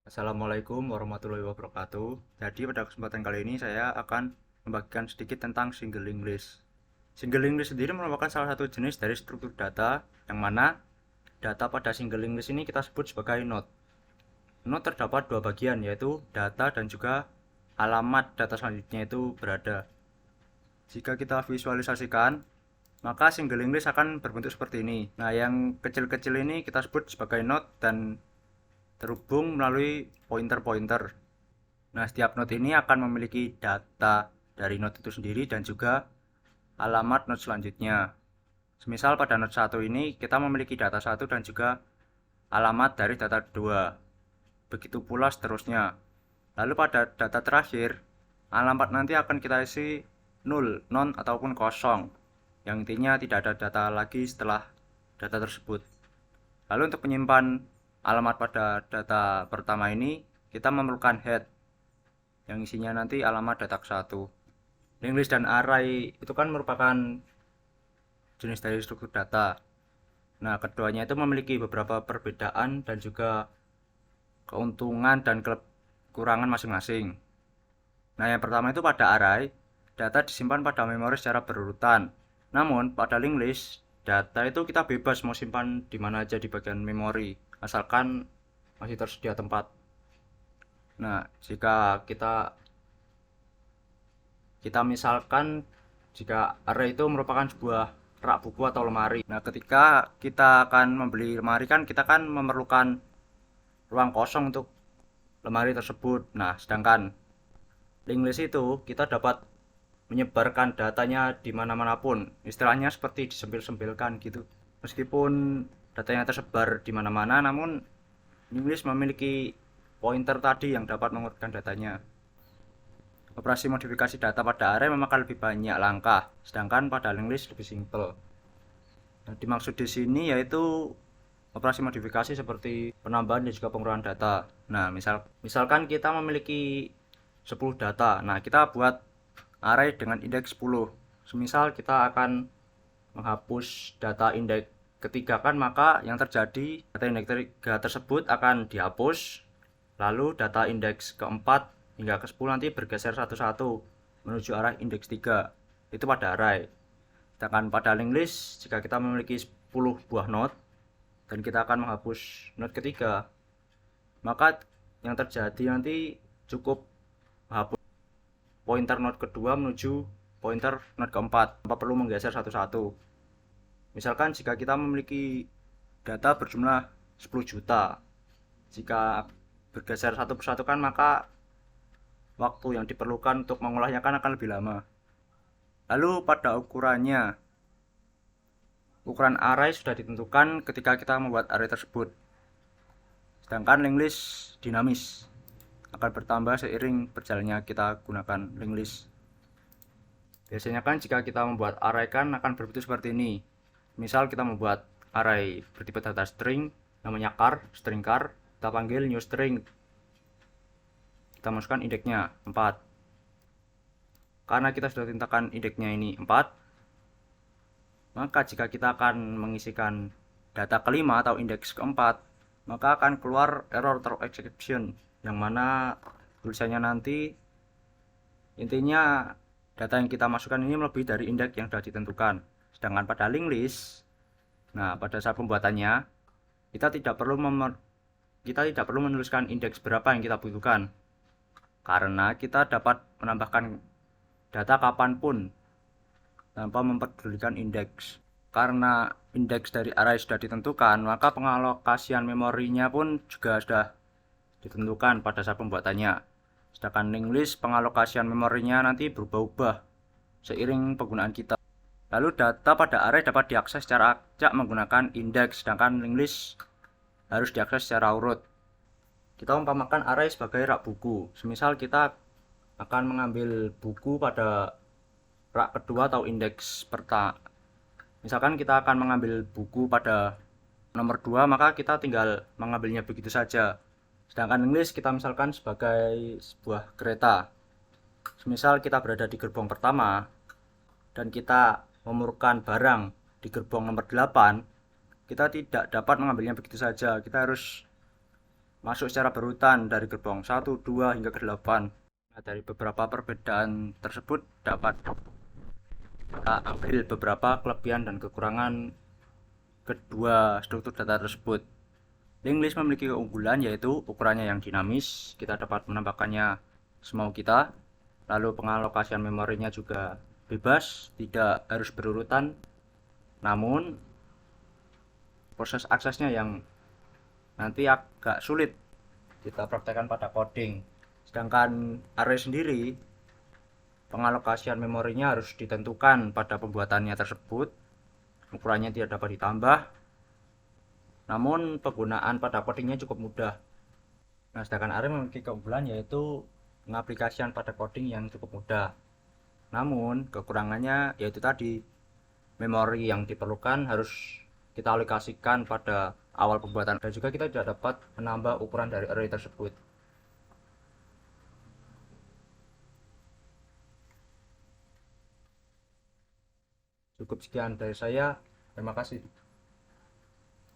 Assalamualaikum warahmatullahi wabarakatuh. Jadi pada kesempatan kali ini saya akan membagikan sedikit tentang single linked list. Single linked list sendiri merupakan salah satu jenis dari struktur data yang mana data pada single linked list ini kita sebut sebagai node. Node terdapat dua bagian, yaitu data dan juga alamat data selanjutnya itu berada. Jika kita visualisasikan, maka single linked list akan berbentuk seperti ini. Nah, yang kecil-kecil ini kita sebut sebagai node dan terhubung melalui pointer-pointer. Nah, setiap node ini akan memiliki data dari node itu sendiri dan juga alamat node selanjutnya. Semisal pada node 1 ini kita memiliki data 1 dan juga alamat dari data 2. Begitu pula seterusnya. Lalu pada data terakhir, alamat nanti akan kita isi 0, non ataupun kosong. Yang intinya tidak ada data lagi setelah data tersebut. Lalu untuk menyimpan alamat pada data pertama ini, kita memerlukan head yang isinya nanti alamat data ke-1. Linked list dan array itu kan merupakan jenis dari struktur data. Nah, keduanya itu memiliki beberapa perbedaan dan juga keuntungan dan kekurangan masing-masing. Nah, yang pertama itu pada array, data disimpan pada memori secara berurutan. Namun, pada linked list, data itu kita bebas mau simpan di mana aja di bagian memori, asalkan masih tersedia tempat. Nah, jika kita misalkan jika array itu merupakan sebuah rak buku atau lemari. Nah, ketika kita akan membeli lemari kan kita kan memerlukan ruang kosong untuk lemari tersebut. Nah, sedangkan linked list itu kita dapat menyebarkan datanya di mana-mana pun. Istilahnya seperti disempil-sempilkan gitu. Meskipun datanya tersebar di mana-mana, namun linked list memiliki pointer tadi yang dapat mengurutkan datanya. Operasi modifikasi data pada array memakan lebih banyak langkah, sedangkan pada linked list lebih simple. Nah, dimaksud di sini yaitu operasi modifikasi seperti penambahan dan juga pengurangan data. Nah, misalkan kita memiliki 10 data. Nah, kita buat array dengan indeks 10. Semisal kita akan menghapus data indeks ketiga kan, maka yang terjadi data indeks ketiga tersebut akan dihapus. Lalu data indeks keempat hingga ke 10 nanti bergeser satu-satu menuju arah indeks 3. Itu pada array. Sedangkan pada linked list, jika kita memiliki 10 buah node dan kita akan menghapus node ketiga, maka yang terjadi nanti cukup menghapus pointer node kedua menuju pointer node keempat tanpa perlu menggeser satu-satu. Misalkan jika kita memiliki data berjumlah 10 juta, jika bergeser satu persatu kan maka waktu yang diperlukan untuk mengolahnya kan akan lebih lama. Lalu pada ukuran array sudah ditentukan ketika kita membuat array tersebut. Sedangkan linked list dinamis, akan bertambah seiring berjalannya kita gunakan linked list. Biasanya kan jika kita membuat array kan akan berbentuk seperti ini. Misal kita membuat array bertipe data string, namanya string char, kita panggil new string. Kita masukkan indeksnya 4. Karena kita sudah tentukan indeksnya ini 4, maka jika kita akan mengisikan data kelima atau indeks keempat, maka akan keluar error throw exception, yang mana tulisannya nanti intinya data yang kita masukkan ini melebihi dari indeks yang sudah ditentukan. Sedangkan pada linked list, nah pada saat pembuatannya kita tidak perlu menuliskan indeks berapa yang kita butuhkan, karena kita dapat menambahkan data kapanpun tanpa memperdulikan indeks. Karena indeks dari array sudah ditentukan, maka pengalokasian memorinya pun juga sudah ditentukan pada saat pembuatannya. Sedangkan linked list pengalokasian memorinya nanti berubah-ubah seiring penggunaan kita. Lalu data pada array dapat diakses secara acak menggunakan indeks, sedangkan linked list harus diakses secara urut. Kita umpamakan array sebagai rak buku. Semisal kita akan mengambil buku pada rak kedua atau indeks pertama. Misalkan kita akan mengambil buku pada nomor 2, maka kita tinggal mengambilnya begitu saja. Sedangkan linked list kita misalkan sebagai sebuah kereta. Semisal kita berada di gerbong pertama dan kita memerlukan barang di gerbong nomor 8, kita tidak dapat mengambilnya begitu saja. Kita harus masuk secara berurutan dari gerbong 1, 2 hingga ke 8. Nah, dari beberapa perbedaan tersebut dapat kita ambil beberapa kelebihan dan kekurangan kedua struktur data tersebut. Linked list memiliki keunggulan yaitu ukurannya yang dinamis, kita dapat menambahkannya semau kita. Lalu pengalokasian memorinya juga bebas, tidak harus berurutan. Namun proses aksesnya yang nanti agak sulit kita praktekkan pada coding. Sedangkan array sendiri pengalokasian memorinya harus ditentukan pada pembuatannya tersebut. Ukurannya tidak dapat ditambah. Namun penggunaan pada codingnya cukup mudah. Nah, sedangkan array memiliki keunggulan yaitu pengaplikasian pada coding yang cukup mudah. Namun kekurangannya yaitu tadi memori yang diperlukan harus kita alokasikan pada awal pembuatan dan juga kita tidak dapat menambah ukuran dari array tersebut. Cukup sekian dari saya. Terima kasih.